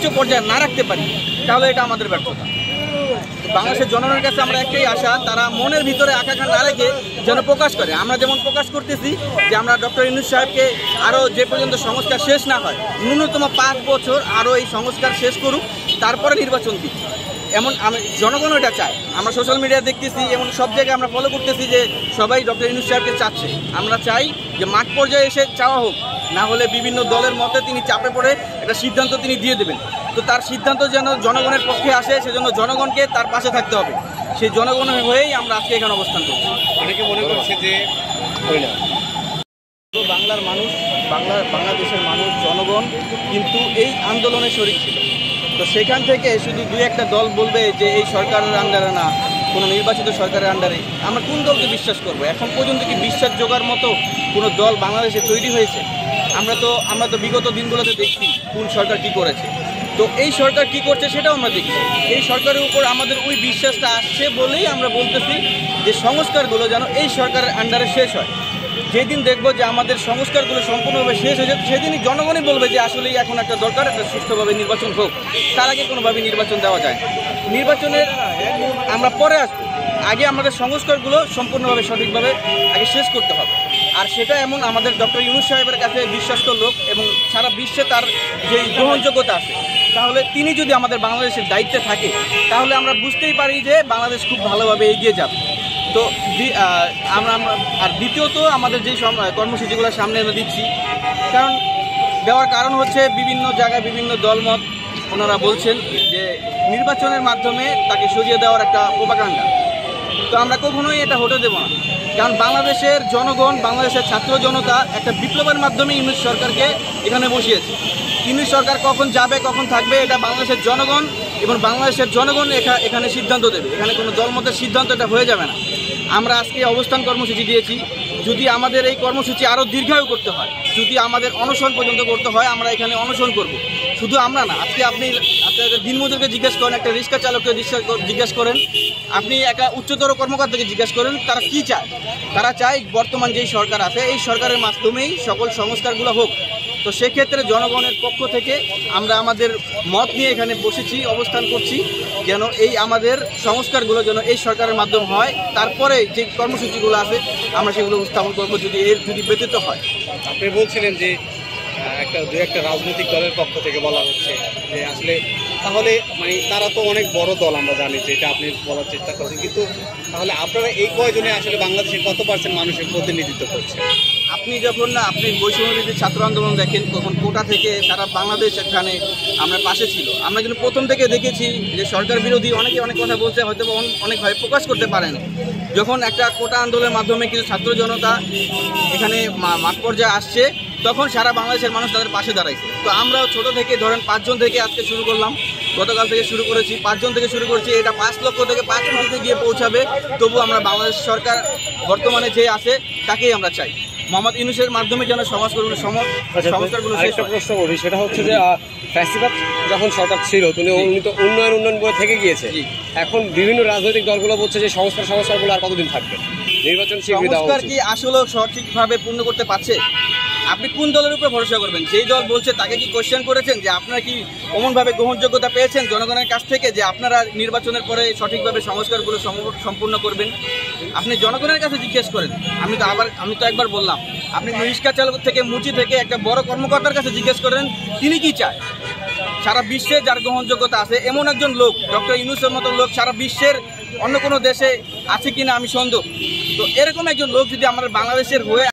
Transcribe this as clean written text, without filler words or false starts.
উচ্চ পর্যায়ে না রাখতে পারি তাহলে এটা আমাদের ব্যর্থতা। বাংলাদেশের জনগণের কাছে আমরা একটাই আশা, তারা মনের ভিতরে আকাঙ্ক্ষা না রেখে যেন প্রকাশ করে। আমরা যেমন প্রকাশ করতেছি যে আমরা ডক্টর ইউনূস সাহেবকে আরও যে পর্যন্ত সংস্কার শেষ না হয়, ন্যূনতম 5 বছর আরও এই সংস্কার শেষ করুক, তারপরে নির্বাচন দিই। এমন জনগণ এটা চায়। আমরা সোশ্যাল মিডিয়া দেখতেছি, এমন সব জায়গায় আমরা ফলো করতেছি যে সবাই ডক্টর ইউনূস সাহেবকে চাচ্ছে। আমরা চাই যে মাঠ পর্যায়ে এসে চাওয়া হোক, না হলে বিভিন্ন দলের মতে তিনি চাপে পড়ে একটা সিদ্ধান্ত তিনি দিয়ে দেবেন। তো তার সিদ্ধান্ত যেন জনগণের পক্ষে আসে, সেজন্য জনগণকে তার পাশে থাকতে হবে। সেই জনগণের হয়েই আমরা আজকে এখানে অবস্থান করছি। অনেকে মনে করছে যে বাংলার মানুষ, বাংলাদেশের মানুষ, জনগণ কিন্তু এই আন্দোলনে শরিক ছিল। তো সেখান থেকে শুধু 2-1টা দল বলবে যে এই সরকারের আন্ডারে না, কোনো নির্বাচিত সরকারের আন্ডারে, আমরা কোন দলকে বিশ্বাস করব? এখন পর্যন্ত কি বিশ্বাস জোগাড় মতো কোনো দল বাংলাদেশে তৈরি হয়েছে? আমরা তো বিগত দিনগুলোতে দেখছি কোন সরকার কি করেছে। তো এই সরকার কি করছে সেটাও আমরা দেখছি। এই সরকারের উপর আমাদের ওই বিশ্বাসটা আসছে বলেই আমরা বলতেছি যে সংস্কারগুলো যেন এই সরকারের আন্ডারে শেষ হয়। যেদিন দেখব যে আমাদের সংস্কারগুলো সম্পূর্ণভাবে শেষ হয়ে যাবে, সেদিনই জনগণই বলবে যে আসলেই এখন একটা দরকার, একটা সুষ্ঠুভাবে নির্বাচন হোক। তার আগে কোনোভাবে নির্বাচন দেওয়া যায়। নির্বাচনের আমরা পরে আসবো, আগে আমাদের সংস্কারগুলো সম্পূর্ণভাবে সঠিকভাবে আগে শেষ করতে হবে। আর সেটা এমন আমাদের ডক্টর ইউনূস সাহেবের কাছে বিশ্বস্ত লোক এবং সারা বিশ্বে তার যে গ্রহণযোগ্যতা আছে, তাহলে তিনি যদি আমাদের বাংলাদেশের দায়িত্বে থাকে তাহলে আমরা বুঝতেই পারি যে বাংলাদেশ খুব ভালোভাবে এগিয়ে যাবে। তো আর দ্বিতীয়ত আমাদের যেই কর্মসূচিগুলো সামনে আমরা দিচ্ছি, দেওয়ার কারণ হচ্ছে বিভিন্ন জায়গায় বিভিন্ন দলমত ওনারা বলছেন যে নির্বাচনের মাধ্যমে তাকে সরিয়ে দেওয়ার একটা প্রোপাগান্ডা। তো আমরা কখনোই এটা হতে দেব না, কারণ বাংলাদেশের জনগণ, বাংলাদেশের ছাত্র জনতা একটা বিপ্লবের মাধ্যমে ইউনূস সরকারকে এখানে বসিয়েছে। ইউনূস সরকার কখন যাবে, কখন থাকবে, এটা বাংলাদেশের জনগণ এবং বাংলাদেশের জনগণ এখানে সিদ্ধান্ত দেবে। এখানে কোনো দলমতের সিদ্ধান্ত এটা হয়ে যাবে না। আমরা আজকে অবস্থান কর্মসূচি দিয়েছি। যদি আমাদের এই কর্মসূচি আরও দীর্ঘায়ু করতে হয়, যদি আমাদের অনশন পর্যন্ত করতে হয়, আমরা এখানে অনশন করব। শুধু আমরা না, আজকে আপনি আপনাদের দিনমজুরকে জিজ্ঞেস করেন, একটা রিক্সা চালককে জিজ্ঞেস করেন, আপনি একটা উচ্চতর কর্মকর্তাকে জিজ্ঞেস করেন, তারা কি চায়? তারা চায় বর্তমান যেই সরকার আছে এই সরকারের মাধ্যমেই সকল সংস্কারগুলো হোক। তো সেক্ষেত্রে জনগণের পক্ষ থেকে আমরা আমাদের মত নিয়ে এখানে বসেছি, অবস্থান করছি, যেন এই আমাদের সংস্কারগুলো যেন এই সরকারের মাধ্যমে হয়। তারপরে যে কর্মসূচিগুলো আছে আমরা সেগুলো উপস্থাপন করবো যদি ব্যতীত হয়। আপনি বলছিলেন যে একটা রাজনৈতিক দলের পক্ষ থেকে বলা হচ্ছে যে আসলে তাহলে মানে তারা তো অনেক বড় দল, আমরা জানি যে এটা আপনি বলার চেষ্টা করছেন, কিন্তু তাহলে আপনারা এই কয়জনে আসলে বাংলাদেশের কত % মানুষের প্রতিনিধিত্ব করছেন? আপনি বৈষম্যবিরোধী ছাত্র আন্দোলন দেখেন, তখন কোটা থেকে সারা বাংলাদেশ এখানে আমরা পাশে ছিল। আমরা কিন্তু প্রথম থেকে দেখেছি যে সরকার বিরোধী অনেকে অনেক কথা বলছে, হয়তো অনেকভাবে প্রকাশ করতে পারেন। যখন একটা কোটা আন্দোলনের মাধ্যমে কিছু ছাত্র জনতা এখানে মাঠ পর্যায়ে আসছে, তখন সারা বাংলাদেশের মানুষ তাদের পাশে দাঁড়াইছে। তো আমরাও ছোট থেকে ধরেন 5 জন থেকে আজকে শুরু করলাম, গতকাল থেকে শুরু করেছি, 5 জন থেকে শুরু করেছি। এটা 5 লক্ষ থেকে 5 কোটিতে গিয়ে পৌঁছাবে। তবু আমরা বাংলাদেশ সরকার বর্তমানে যে আছে তাকেই আমরা চাই। মোহাম্মদ ইউনূসের মাধ্যমে যেন সংস্কারগুলো শেষ হয়। প্রশ্ন করি, সেটা হচ্ছে যে ফ্যাসিবাদ যখন সরকার ছিল তিনি উন্নয়ন বলে থেকে গিয়েছে। এখন বিভিন্ন রাজনৈতিক দলগুলো বলছে যে সংস্কারগুলো আর কতদিন থাকবে, নির্বাচন সংস্কার কি আসলে সঠিকভাবে পূর্ণ করতে পারছে? আপনি কোন দলের উপর ভরসা করবেন? যেই দল বলছে তাকে কি কোয়েশ্চেন করেছেন যে আপনারা কি অমনভাবে গ্রহণযোগ্যতা পেয়েছেন জনগণের কাছ থেকে যে আপনারা নির্বাচনের পরে সঠিকভাবে সংস্কারগুলো সম্পূর্ণ করবেন? আপনি জনগণের কাছে জিজ্ঞেস করেন। আমি তো একবার বললাম, আপনি রিক্সা চালক থেকে মুচি থেকে একটা বড় কর্মকর্তার কাছে জিজ্ঞেস করেন তিনি কি চায়। সারা বিশ্বে যার গ্রহণযোগ্যতা আছে এমন একজন লোক, ডক্টর ইউনূসের মতো লোক সারা বিশ্বের অন্য কোনো দেশে আছে কিনা আমি সন্দেহ। তো এরকম একজন লোক যদি আমাদের বাংলাদেশের হয়ে